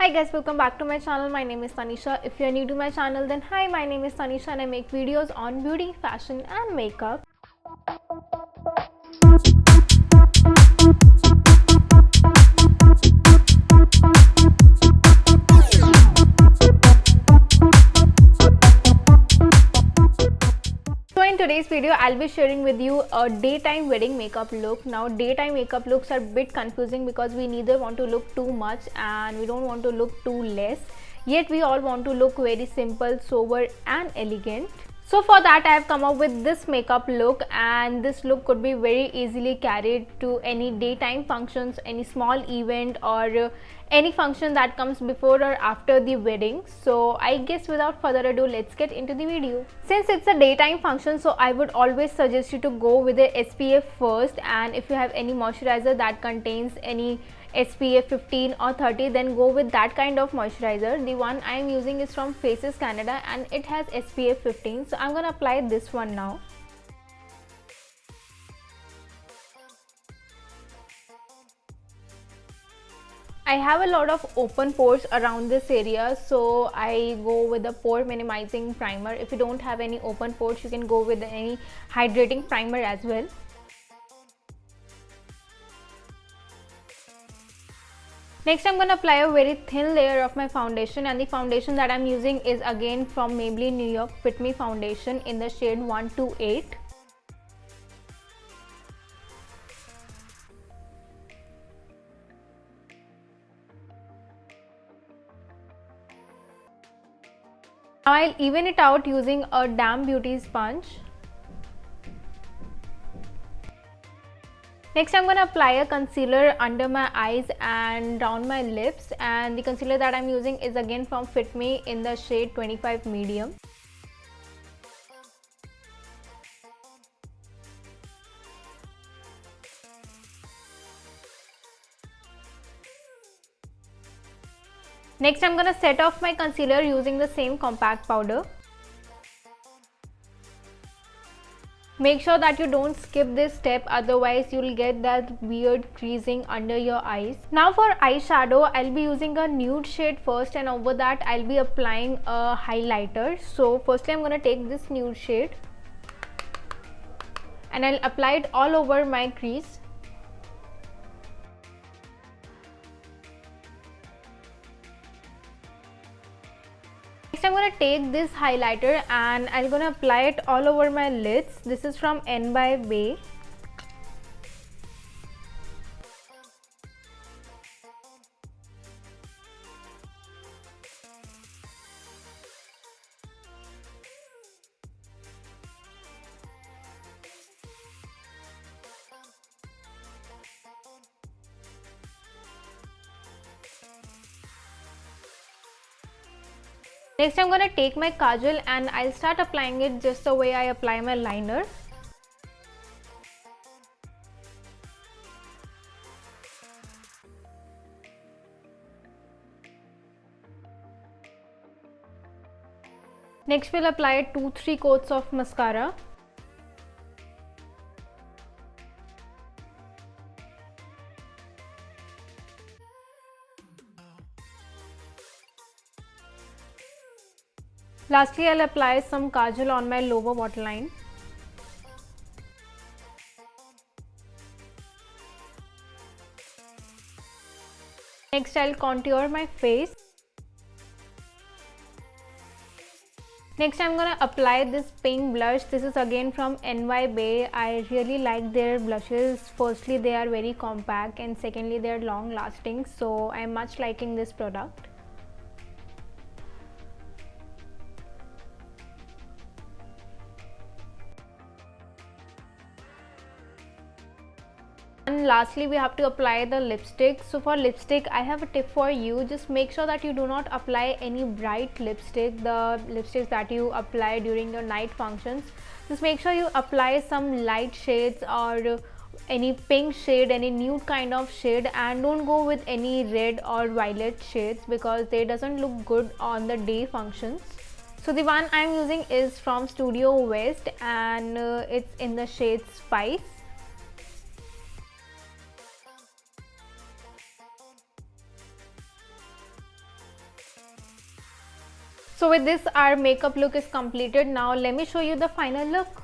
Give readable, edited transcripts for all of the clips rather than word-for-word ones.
Hi guys, welcome back to my channel. My name is Tanisha. If you are new to my channel, then hi, my name is Tanisha and I make videos on beauty, fashion and makeup. So in today's video, I'll be sharing with you a daytime wedding makeup look. Now daytime makeup looks are a bit confusing because we neither want to look too much and we don't want to look too less. Yet we all want to look very simple, sober and elegant. So for that I have come up with this makeup look, and this look could be very easily carried to any daytime functions, any small event or any function that comes before or after the wedding. So I guess without further ado, let's get into the video. Since it's a daytime function, so I would always suggest you to go with the SPF first, and if you have any moisturizer that contains any SPF 15 or 30, then go with that kind of moisturizer. The one I am using is from Faces Canada and it has SPF 15, so I'm gonna apply this one now. I have a lot of open pores around this area, so I go with a pore minimizing primer. If you don't have any open pores, you can go with any hydrating primer as well. Next I'm going to apply a very thin layer of my foundation, and the foundation that I'm using is again from Maybelline New York Fit Me foundation in the shade 128. Now I'll even it out using a damp beauty sponge. Next I'm going to apply a concealer under my eyes and down my lips, and the concealer that I'm using is again from Fit Me in the shade 25 medium. Next I'm going to set off my concealer using the same compact powder. Make sure that you don't skip this step, otherwise you'll get that weird creasing under your eyes. Now for eyeshadow, I'll be using a nude shade first, and over that I'll be applying a highlighter. So firstly I'm going to take this nude shade and I'll apply it all over my crease. Next I'm going to take this highlighter and I'm going to apply it all over my lids. This is from N by Bay. Next I'm going to take my kajal and I'll start applying it just the way I apply my liner. Next we'll apply 2-3 coats of mascara. Lastly, I'll apply some kajal on my lower waterline. Next, I'll contour my face. Next, I'm gonna apply this pink blush. This is again from NY Bay. I really like their blushes. Firstly, they are very compact, and secondly, they are long lasting. So I'm much liking this product. And lastly we have to apply the lipstick. So for lipstick I have a tip for you. Just make sure that you do not apply any bright lipstick, the lipsticks that you apply during your night functions. Just make sure you apply some light shades or any pink shade, any nude kind of shade, and don't go with any red or violet shades because they doesn't look good on the day functions. So the one I am using is from Studio West and it's in the shade Spice. So with this, our makeup look is completed. Now let me show you the final look.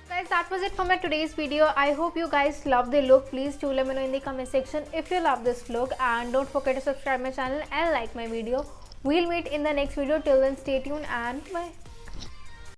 Guys, that was it for my today's video. I hope you guys love the look. Please do let me know in the comment section if you love this look, and don't forget to subscribe my channel and like my video. We'll meet in the next video. Till then, stay tuned and bye.